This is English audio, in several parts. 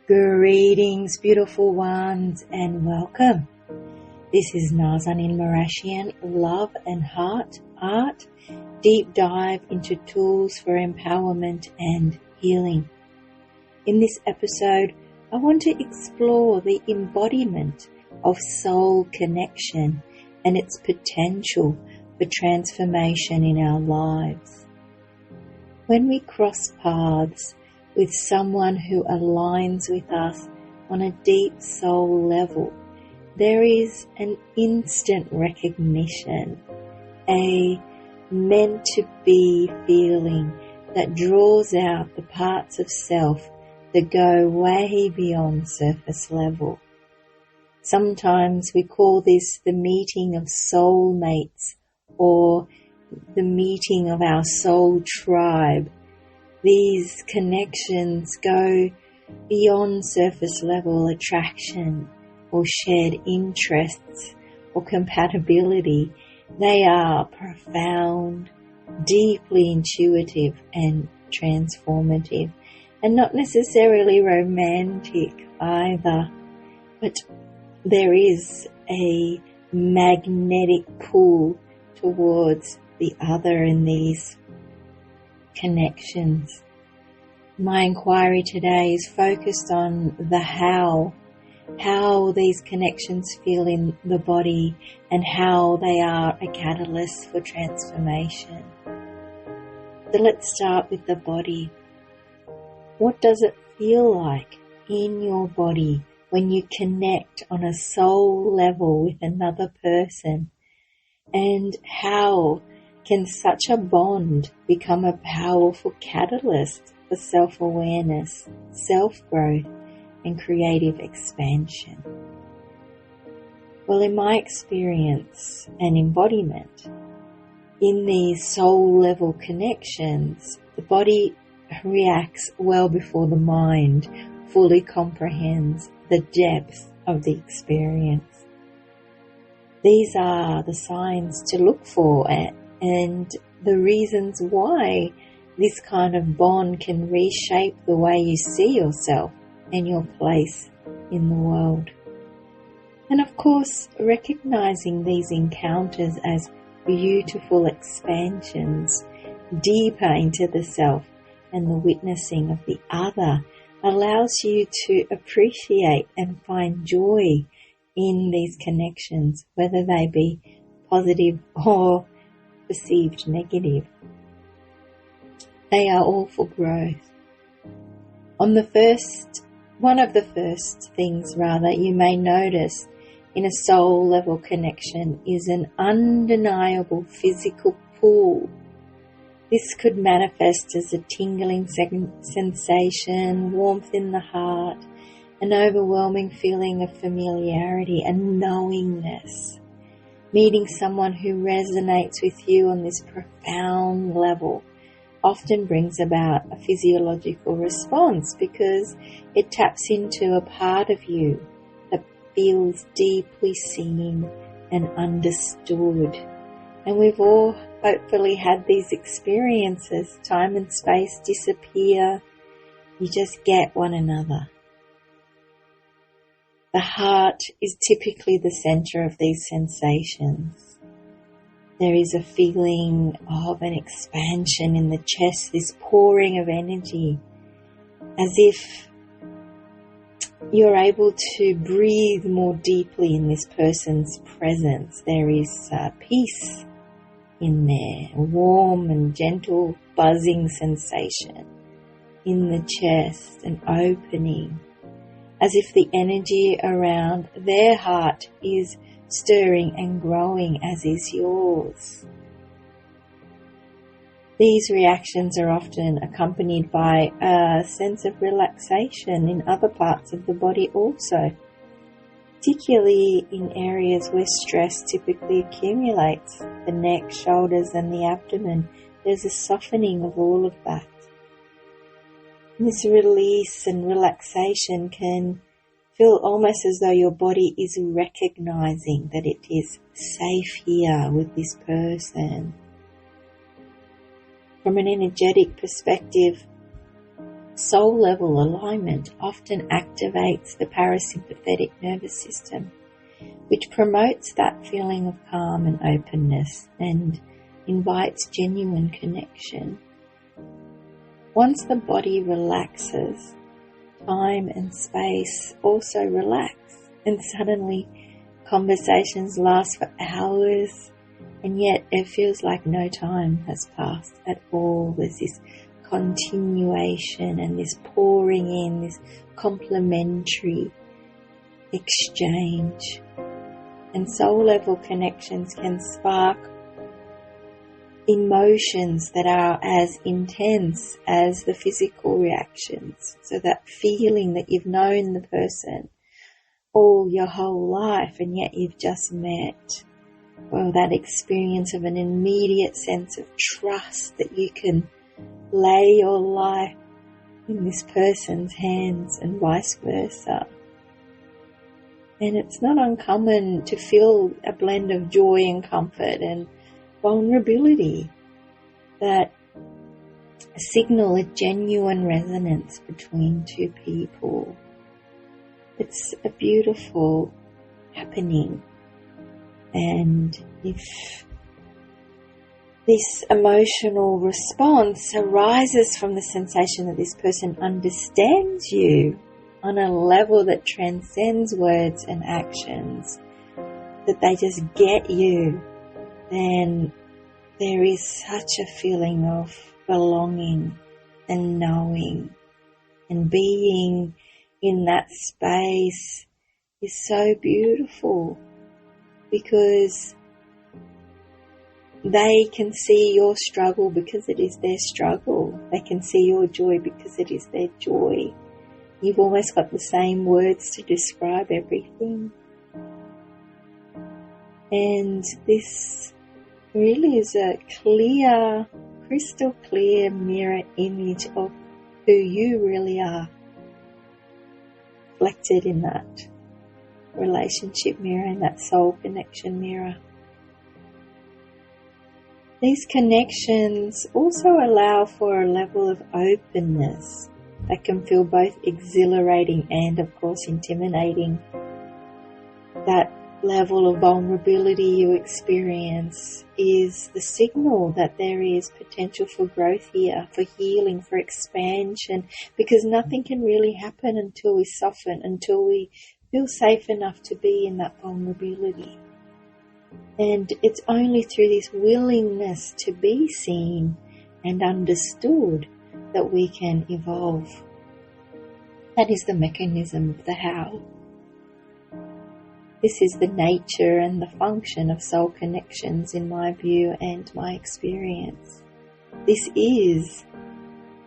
Greetings, beautiful ones, and welcome. This is Nazan in Mauritian Love and Heart Art, deep dive into tools for empowerment and healing. In this episode, I want to explore the embodiment of soul connection and its potential for transformation in our lives. When we cross paths with someone who aligns with us on a deep soul level, there is an instant recognition, a meant-to-be feeling that draws out the parts of self that go way beyond surface level. Sometimes we call this the meeting of soulmates or the meeting of our soul tribe. These connections go beyond surface level attraction or shared interests or compatibility. They are profound, deeply intuitive and transformative, and not necessarily romantic either. But there is a magnetic pull towards the other in these connections. My inquiry today is focused on the how these connections feel in the body and how they are a catalyst for transformation. So let's start with the body. What does it feel like in your body when you connect on a soul level with another person? And how can such a bond become a powerful catalyst for self-awareness, self-growth, and creative expansion? Well, in my experience and embodiment, in these soul-level connections, the body reacts well before the mind fully comprehends the depth of the experience. These are the signs to look for and the reasons why this kind of bond can reshape the way you see yourself and your place in the world. And of course, recognizing these encounters as beautiful expansions deeper into the self and the witnessing of the other allows you to appreciate and find joy in these connections, whether they be positive or perceived negative. They are all for growth. One of the first things you may notice in a soul level connection is an undeniable physical pull. This could manifest as a tingling sensation, warmth in the heart, an overwhelming feeling of familiarity and knowingness. Meeting someone who resonates with you on this profound level often brings about a physiological response because it taps into a part of you that feels deeply seen and understood. And we've all hopefully had these experiences. Time and space disappear. You just get one another. The heart is typically the center of these sensations. There is a feeling of an expansion in the chest, this pouring of energy, as if you're able to breathe more deeply in this person's presence. There is peace in there, a warm and gentle buzzing sensation in the chest, an opening, as if the energy around their heart is stirring and growing as is yours. These reactions are often accompanied by a sense of relaxation in other parts of the body also, particularly in areas where stress typically accumulates, the neck, shoulders and the abdomen. There's a softening of all of that. This release and relaxation can feel almost as though your body is recognizing that it is safe here with this person. From an energetic perspective, Soul level alignment often activates the parasympathetic nervous system, which promotes that feeling of calm and openness and invites genuine connection. Once the body relaxes, time and space also relax, and suddenly conversations last for hours, and yet it feels like no time has passed at all. There's this continuation and this pouring in, this complementary exchange. And soul level connections can spark emotions that are as intense as the physical reactions. So that feeling that you've known the person all your whole life and yet you've just met. Well, that experience of an immediate sense of trust that you can lay your life in this person's hands and vice versa. And it's not uncommon to feel a blend of joy and comfort and vulnerability that signal a genuine resonance between two people. It's a beautiful happening. And if this emotional response arises from the sensation that this person understands you on a level that transcends words and actions, that they just get you, then there is such a feeling of belonging and knowing, and being in that space is so beautiful because they can see your struggle because it is their struggle. They can see your joy because it is their joy. You've almost got the same words to describe everything. And this really is a clear, crystal clear mirror image of who you really are, reflected in that relationship mirror, in that soul connection mirror. These connections also allow for a level of openness that can feel both exhilarating and, of course, intimidating. That level of vulnerability you experience is the signal that there is potential for growth here, for healing, for expansion, because nothing can really happen until we soften, until we feel safe enough to be in that vulnerability. And it's only through this willingness to be seen and understood that we can evolve. That is the mechanism of the how. This is the nature and the function of soul connections in my view and my experience. This is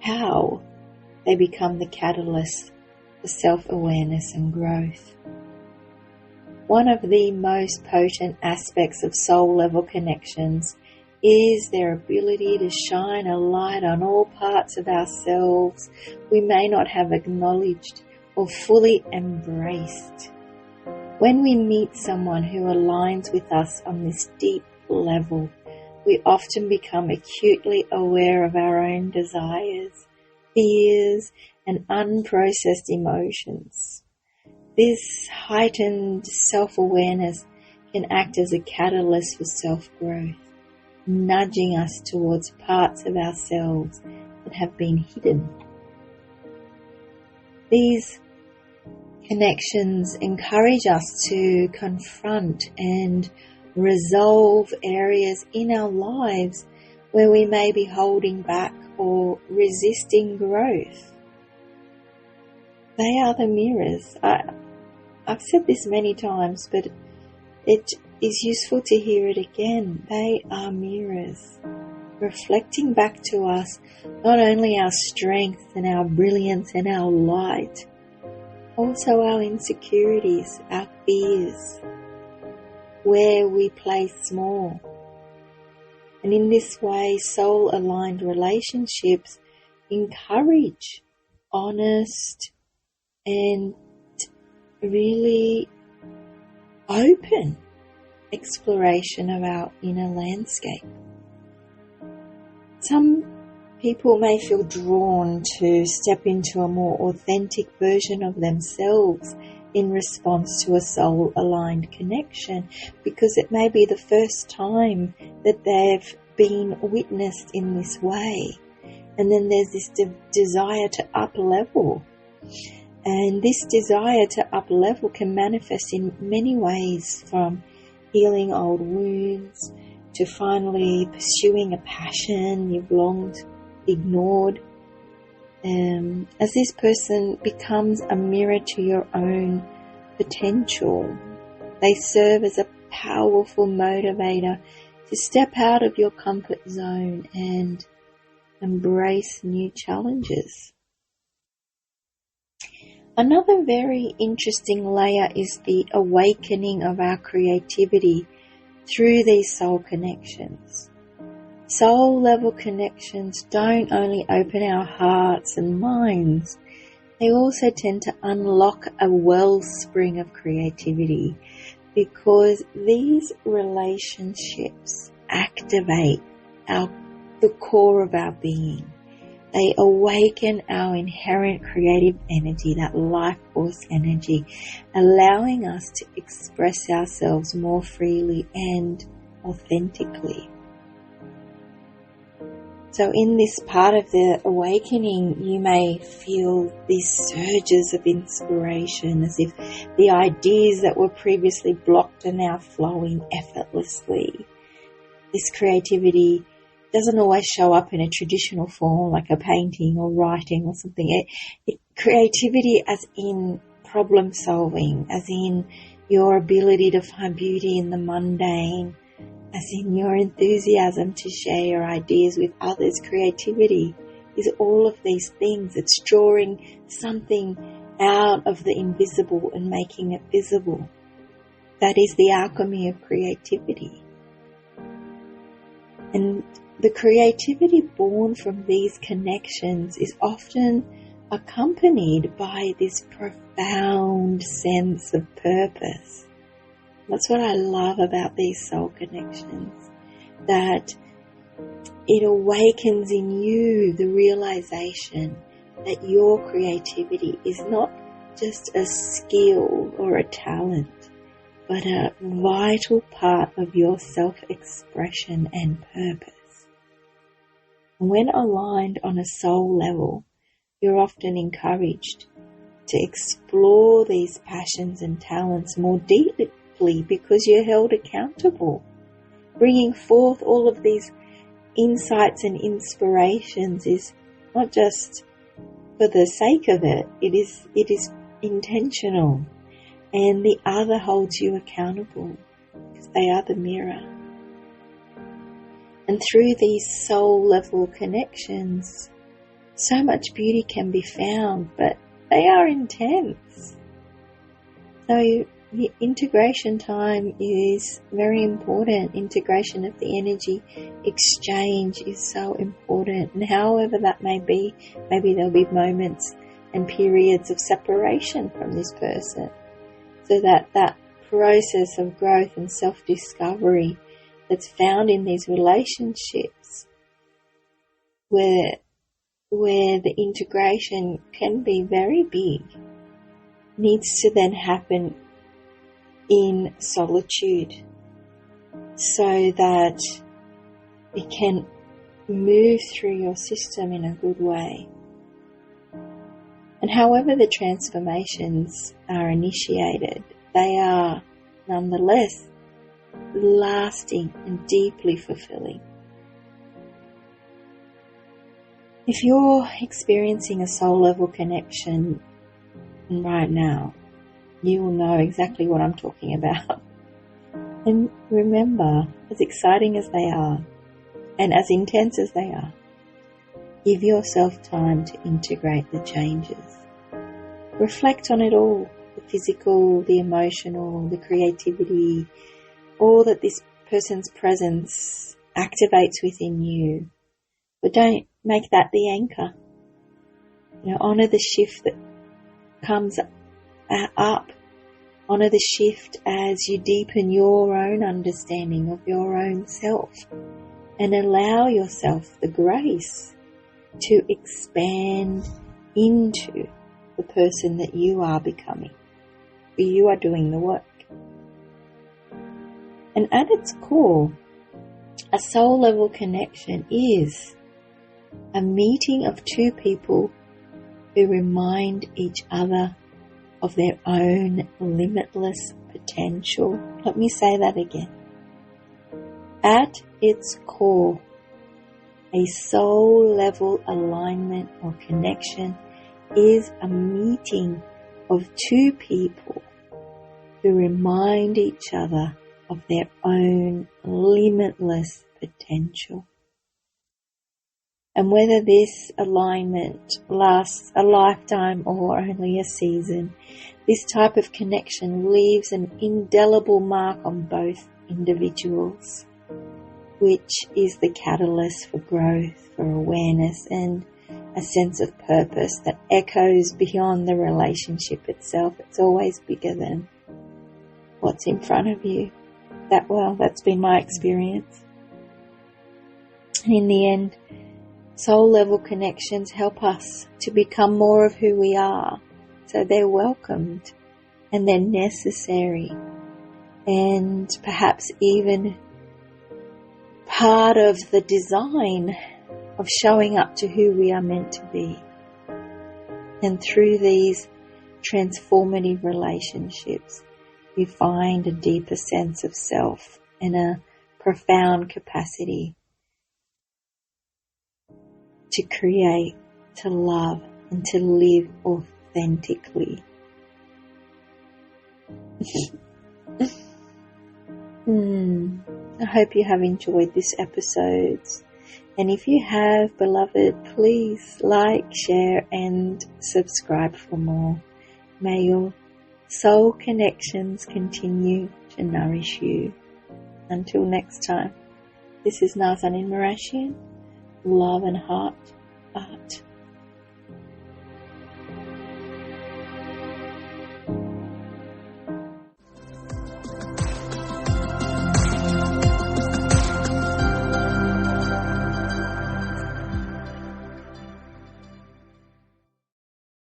how they become the catalyst for self-awareness and growth. One of the most potent aspects of soul level connections is their ability to shine a light on all parts of ourselves we may not have acknowledged or fully embraced. When we meet someone who aligns with us on this deep level, we often become acutely aware of our own desires, fears, and unprocessed emotions. This heightened self-awareness can act as a catalyst for self-growth, nudging us towards parts of ourselves that have been hidden. These connections encourage us to confront and resolve areas in our lives where we may be holding back or resisting growth. They are the mirrors. I've said this many times, but it is useful to hear it again. They are mirrors, reflecting back to us not only our strength and our brilliance and our light, also our insecurities, our fears, where we play small. And in this way, soul-aligned relationships encourage honest and really open exploration of our inner landscape. Some people may feel drawn to step into a more authentic version of themselves in response to a soul-aligned connection, because it may be the first time that they've been witnessed in this way. And then there's this desire to up-level. And this desire to up-level can manifest in many ways, from healing old wounds to finally pursuing a passion you've long ignored. As this person becomes a mirror to your own potential, they serve as a powerful motivator to step out of your comfort zone and embrace new challenges. Another very interesting layer is the awakening of our creativity through these soul connections. Soul level connections don't only open our hearts and minds, they also tend to unlock a wellspring of creativity, because these relationships activate the core of our being. They awaken our inherent creative energy, that life force energy, allowing us to express ourselves more freely and authentically. So in this part of the awakening, you may feel these surges of inspiration, as if the ideas that were previously blocked are now flowing effortlessly. This creativity doesn't always show up in a traditional form like a painting or writing or something. Creativity as in problem solving, as in your ability to find beauty in the mundane, as in your enthusiasm to share your ideas with others. Creativity is all of these things. It's drawing something out of the invisible and making it visible. That is the alchemy of creativity. And the creativity born from these connections is often accompanied by this profound sense of purpose. That's what I love about these soul connections, that it awakens in you the realization that your creativity is not just a skill or a talent, but a vital part of your self-expression and purpose. When aligned on a soul level, you're often encouraged to explore these passions and talents more deeply, because you're held accountable. Bringing forth all of these insights and inspirations is not just for the sake of it, it is intentional. And the other holds you accountable, because they are the mirror. And through these soul level connections, so much beauty can be found, but they are intense. So the integration time is very important. Integration of the energy exchange is so important. And however that may be, maybe there'll be moments and periods of separation from this person, so that process of growth and self-discovery that's found in these relationships, where the integration can be very big, needs to then happen in solitude, so that it can move through your system in a good way. And however the transformations are initiated, they are nonetheless lasting and deeply fulfilling. If you're experiencing a soul level connection right now, you will know exactly what I'm talking about. And remember, as exciting as they are, and as intense as they are, give yourself time to integrate the changes. Reflect on it all, the physical, the emotional, the creativity, all that this person's presence activates within you. But don't make that the anchor. Honor the shift that comes up. Honor the shift as you deepen your own understanding of your own self, and allow yourself the grace to expand into the person that you are becoming. You are doing the work. And at its core, a soul level connection is a meeting of two people who remind each other of their own limitless potential. Let me say that again. At its core, a soul level alignment or connection is a meeting of two people who remind each other of their own limitless potential. And whether this alignment lasts a lifetime or only a season, this type of connection leaves an indelible mark on both individuals, which is the catalyst for growth, for awareness, and a sense of purpose that echoes beyond the relationship itself. It's always bigger than what's in front of you. That's been my experience. And in the end, soul level connections help us to become more of who we are. So they're welcomed and they're necessary, and perhaps even part of the design of showing up to who we are meant to be. And through these transformative relationships, we find a deeper sense of self and a profound capacity to create, to love, and to live authentically. I hope you have enjoyed this episode. And if you have, beloved, please like, share, and subscribe for more. May your soul connections continue to nourish you. Until next time, this is Nazan in Mauritian. Love and heart, art.